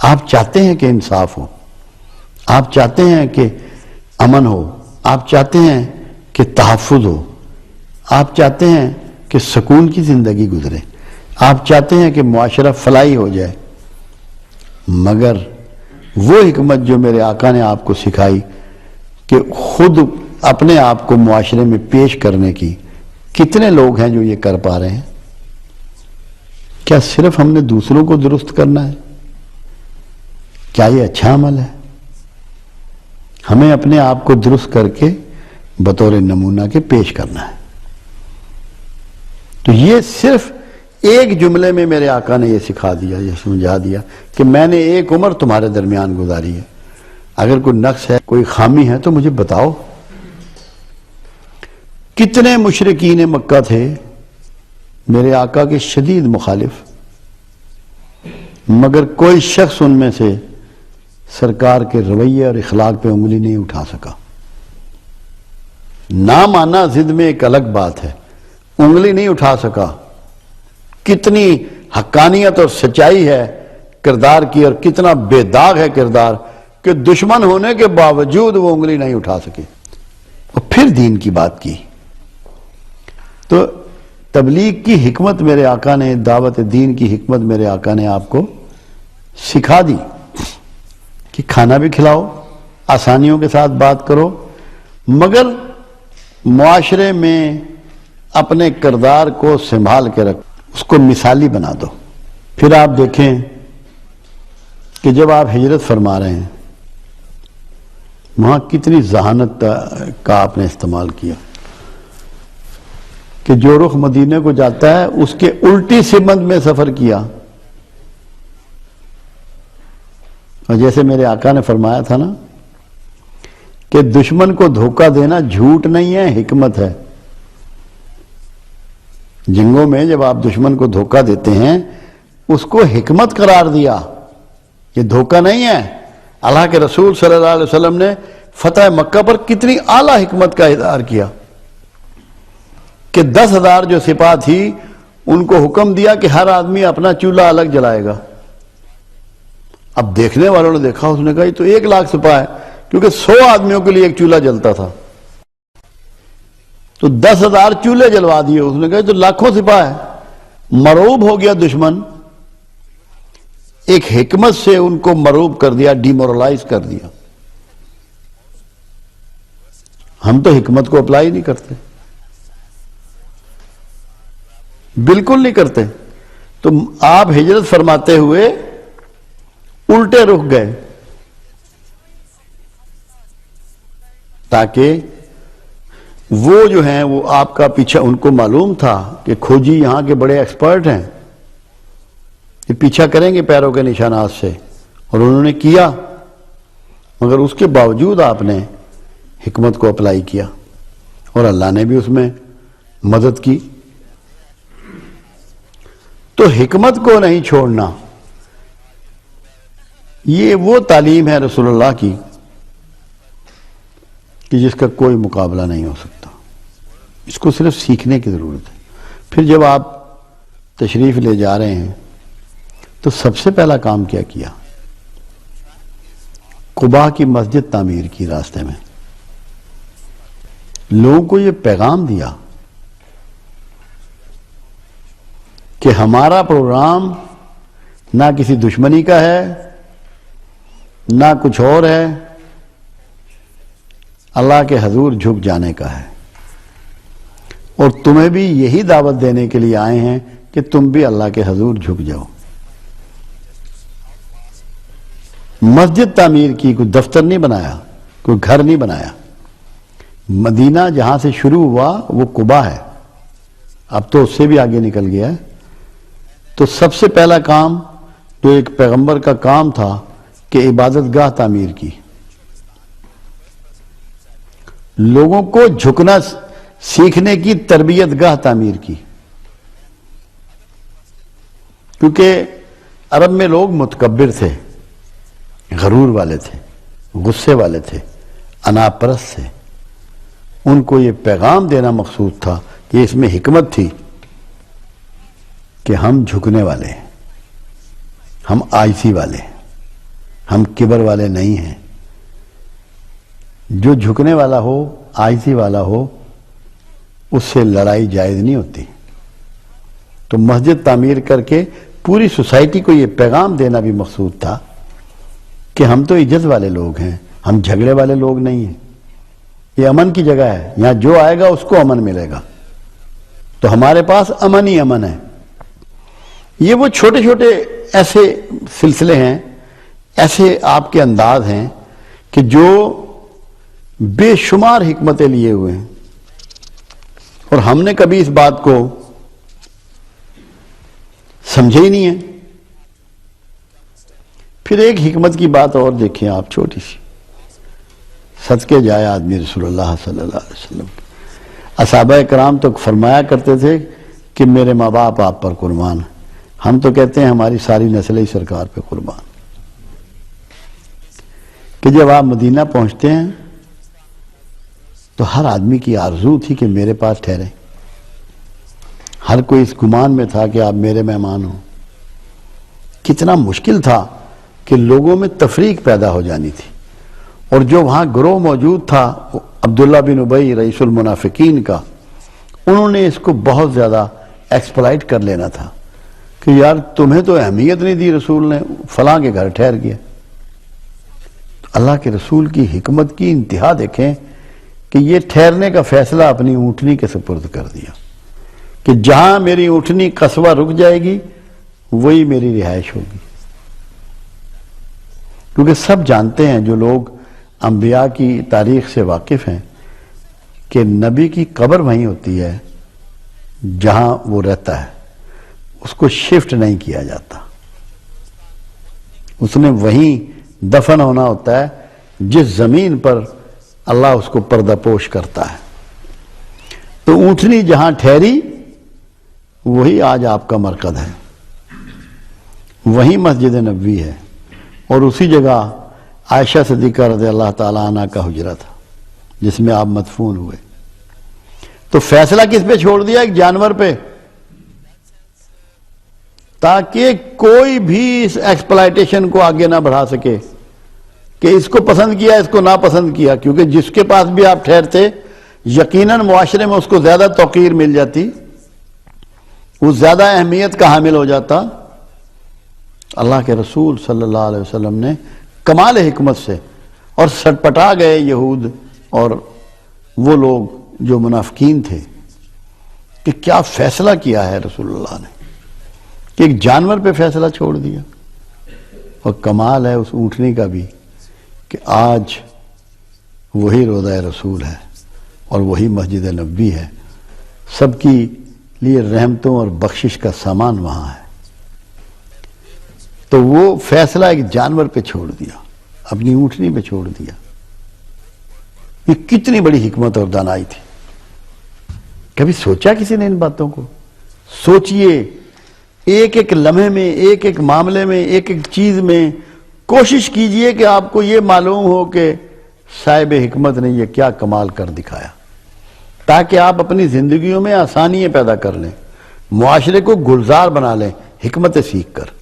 آپ چاہتے ہیں کہ انصاف ہو، آپ چاہتے ہیں کہ امن ہو، آپ چاہتے ہیں کہ تحفظ ہو، آپ چاہتے ہیں کہ سکون کی زندگی گزرے، آپ چاہتے ہیں کہ معاشرہ فلاحی ہو جائے، مگر وہ حکمت جو میرے آقا نے آپ کو سکھائی کہ خود اپنے آپ کو معاشرے میں پیش کرنے کی، کتنے لوگ ہیں جو یہ کر پا رہے ہیں؟ کیا صرف ہم نے دوسروں کو درست کرنا ہے؟ کیا یہ اچھا عمل ہے؟ ہمیں اپنے آپ کو درست کر کے بطور نمونہ کے پیش کرنا ہے۔ تو یہ صرف ایک جملے میں میرے آقا نے یہ سکھا دیا، یہ سمجھا دیا کہ میں نے ایک عمر تمہارے درمیان گزاری ہے، اگر کوئی نقص ہے، کوئی خامی ہے تو مجھے بتاؤ۔ کتنے مشرکین مکہ تھے میرے آقا کے شدید مخالف، مگر کوئی شخص ان میں سے سرکار کے رویے اور اخلاق پہ انگلی نہیں اٹھا سکا۔ نہ مانا ضد میں ایک الگ بات ہے، انگلی نہیں اٹھا سکا۔ کتنی حقانیت اور سچائی ہے کردار کی، اور کتنا بے داغ ہے کردار کہ دشمن ہونے کے باوجود وہ انگلی نہیں اٹھا سکے اور پھر دین کی بات کی۔ تو تبلیغ کی حکمت میرے آقا نے، دعوت دین کی حکمت میرے آقا نے آپ کو سکھا دی کہ کھانا بھی کھلاؤ، آسانیوں کے ساتھ بات کرو، مگر معاشرے میں اپنے کردار کو سنبھال کے رکھ، اس کو مثالی بنا دو۔ پھر آپ دیکھیں کہ جب آپ ہجرت فرما رہے ہیں وہاں کتنی ذہانت کا آپ نے استعمال کیا کہ جو رخ مدینے کو جاتا ہے اس کے الٹی سمت میں سفر کیا۔ اور جیسے میرے آقا نے فرمایا تھا نا کہ دشمن کو دھوکہ دینا جھوٹ نہیں ہے، حکمت ہے۔ جنگوں میں جب آپ دشمن کو دھوکہ دیتے ہیں اس کو حکمت قرار دیا، یہ دھوکہ نہیں ہے۔ اللہ کے رسول صلی اللہ علیہ وسلم نے فتح مکہ پر کتنی اعلیٰ حکمت کا اظہار کیا کہ 10,000 جو سپاہ تھی ان کو حکم دیا کہ ہر آدمی اپنا چولہا الگ جلائے گا۔ اب دیکھنے والوں نے دیکھا، اس نے کہا یہ تو 1,00,000 سپاہ ہے، کیونکہ 100 آدمیوں کے لیے ایک چولہا جلتا تھا، تو 10,000 چولہے جلوا دیے۔ اس نے کہا یہ تو لاکھوں سپاہ ہے۔ مرعوب ہو گیا دشمن، ایک حکمت سے ان کو مرعوب کر دیا، ڈی مورلائز کر دیا۔ ہم تو حکمت کو اپلائی نہیں کرتے، بالکل نہیں کرتے۔ تو آپ ہجرت فرماتے ہوئے الٹے رخ گئے تاکہ وہ جو ہیں وہ آپ کا پیچھا، ان کو معلوم تھا کہ کھوجی یہاں کے بڑے ایکسپرٹ ہیں، یہ پیچھا کریں گے پیروں کے نشانات سے، اور انہوں نے کیا، مگر اس کے باوجود آپ نے حکمت کو اپلائی کیا اور اللہ نے بھی اس میں مدد کی۔ تو حکمت کو نہیں چھوڑنا، یہ وہ تعلیم ہے رسول اللہ کی کہ جس کا کوئی مقابلہ نہیں ہو سکتا، اس کو صرف سیکھنے کی ضرورت ہے۔ پھر جب آپ تشریف لے جا رہے ہیں تو سب سے پہلا کام کیا کیا؟ قباء کی مسجد تعمیر کی راستے میں، لوگوں کو یہ پیغام دیا کہ ہمارا پروگرام نہ کسی دشمنی کا ہے نہ کچھ اور ہے، اللہ کے حضور جھک جانے کا ہے، اور تمہیں بھی یہی دعوت دینے کے لیے آئے ہیں کہ تم بھی اللہ کے حضور جھک جاؤ۔ مسجد تعمیر کی، کوئی دفتر نہیں بنایا، کوئی گھر نہیں بنایا۔ مدینہ جہاں سے شروع ہوا وہ قباء ہے، اب تو اس سے بھی آگے نکل گیا ہے۔ تو سب سے پہلا کام جو ایک پیغمبر کا کام تھا کہ عبادت گاہ تعمیر کی، لوگوں کو جھکنا سیکھنے کی تربیت گاہ تعمیر کی، کیونکہ عرب میں لوگ متکبر تھے، غرور والے تھے، غصے والے تھے، انا پرست تھے۔ ان کو یہ پیغام دینا مقصود تھا کہ اس میں حکمت تھی کہ ہم جھکنے والے ہیں، ہم آجزی والے ہیں۔ ہم کبر والے نہیں ہیں. جو جھکنے والا ہو، عاجزی والا ہو، اس سے لڑائی جائز نہیں ہوتی. تو مسجد تعمیر کر کے پوری سوسائٹی کو یہ پیغام دینا بھی مقصود تھا کہ ہم تو عزت والے لوگ ہیں، ہم جھگڑے والے لوگ نہیں ہیں. یہ امن کی جگہ ہے، یہاں جو آئے گا اس کو امن ملے گا. تو ہمارے پاس امن ہی امن ہے. یہ وہ چھوٹے چھوٹے ایسے سلسلے ہیں، ایسے آپ کے انداز ہیں کہ جو بے شمار حکمتیں لیے ہوئے ہیں، اور ہم نے کبھی اس بات کو سمجھے ہی نہیں ہے. پھر ایک حکمت کی بات اور دیکھیں آپ، چھوٹی سی. صدقے جائے آدمی رسول اللہ صلی اللہ علیہ وسلم. اصحابہ کرام تو فرمایا کرتے تھے کہ میرے ماں باپ آپ پر قربان. ہم تو کہتے ہیں ہماری ساری نسل ہی سرکار پہ قربان. کہ جب آپ مدینہ پہنچتے ہیں تو ہر آدمی کی آرزو تھی کہ میرے پاس ٹھہرے. ہر کوئی اس گمان میں تھا کہ آپ میرے مہمان ہوں. کتنا مشکل تھا کہ لوگوں میں تفریق پیدا ہو جانی تھی. اور جو وہاں گروہ موجود تھا عبداللہ بن ابی رئیس المنافقین کا، انہوں نے اس کو بہت زیادہ ایکسپلائٹ کر لینا تھا کہ یار تمہیں تو اہمیت نہیں دی رسول نے، فلاں کے گھر ٹھہر گیا. اللہ کے رسول کی حکمت کی انتہا دیکھیں کہ یہ ٹھہرنے کا فیصلہ اپنی اونٹنی کے سپرد کر دیا کہ جہاں میری اونٹنی قصبہ رک جائے گی وہی میری رہائش ہوگی. کیونکہ سب جانتے ہیں جو لوگ انبیاء کی تاریخ سے واقف ہیں کہ نبی کی قبر وہیں ہوتی ہے جہاں وہ رہتا ہے، اس کو شفٹ نہیں کیا جاتا. اس نے وہیں دفن ہونا ہوتا ہے جس زمین پر اللہ اس کو پردہ پوش کرتا ہے. تو اونٹنی جہاں ٹھہری وہی آج آپ کا مرکز ہے، وہی مسجد نبوی ہے، اور اسی جگہ عائشہ صدیقہ رضی اللہ تعالیٰ عنہ کا حجرہ تھا جس میں آپ مدفون ہوئے. تو فیصلہ کس پہ چھوڑ دیا؟ ایک جانور پہ، تاکہ کوئی بھی اس ایکسپلائٹیشن کو آگے نہ بڑھا سکے کہ اس کو پسند کیا اس کو ناپسند کیا. کیونکہ جس کے پاس بھی آپ ٹھہرتے یقیناً معاشرے میں اس کو زیادہ توقیر مل جاتی، وہ زیادہ اہمیت کا حامل ہو جاتا. اللہ کے رسول صلی اللہ علیہ وسلم نے کمال حکمت سے، اور سٹپٹا گئے یہود اور وہ لوگ جو منافقین تھے کہ کیا فیصلہ کیا ہے رسول اللہ نے کہ ایک جانور پہ فیصلہ چھوڑ دیا. اور کمال ہے اس اونٹنی کا بھی کہ آج وہی روضہ رسول ہے اور وہی مسجد نبوی ہے. سب کی لیے رحمتوں اور بخشش کا سامان وہاں ہے. تو وہ فیصلہ ایک جانور پہ چھوڑ دیا، اپنی اونٹنی پہ چھوڑ دیا. یہ کتنی بڑی حکمت اور دانائی تھی. کبھی سوچا کسی نے ان باتوں کو؟ سوچئے، ایک ایک لمحے میں، ایک ایک معاملے میں، ایک ایک چیز میں کوشش کیجئے کہ آپ کو یہ معلوم ہو کہ صاحب حکمت نے یہ کیا کمال کر دکھایا، تاکہ آپ اپنی زندگیوں میں آسانیاں پیدا کر لیں، معاشرے کو گلزار بنا لیں حکمت سیکھ کر.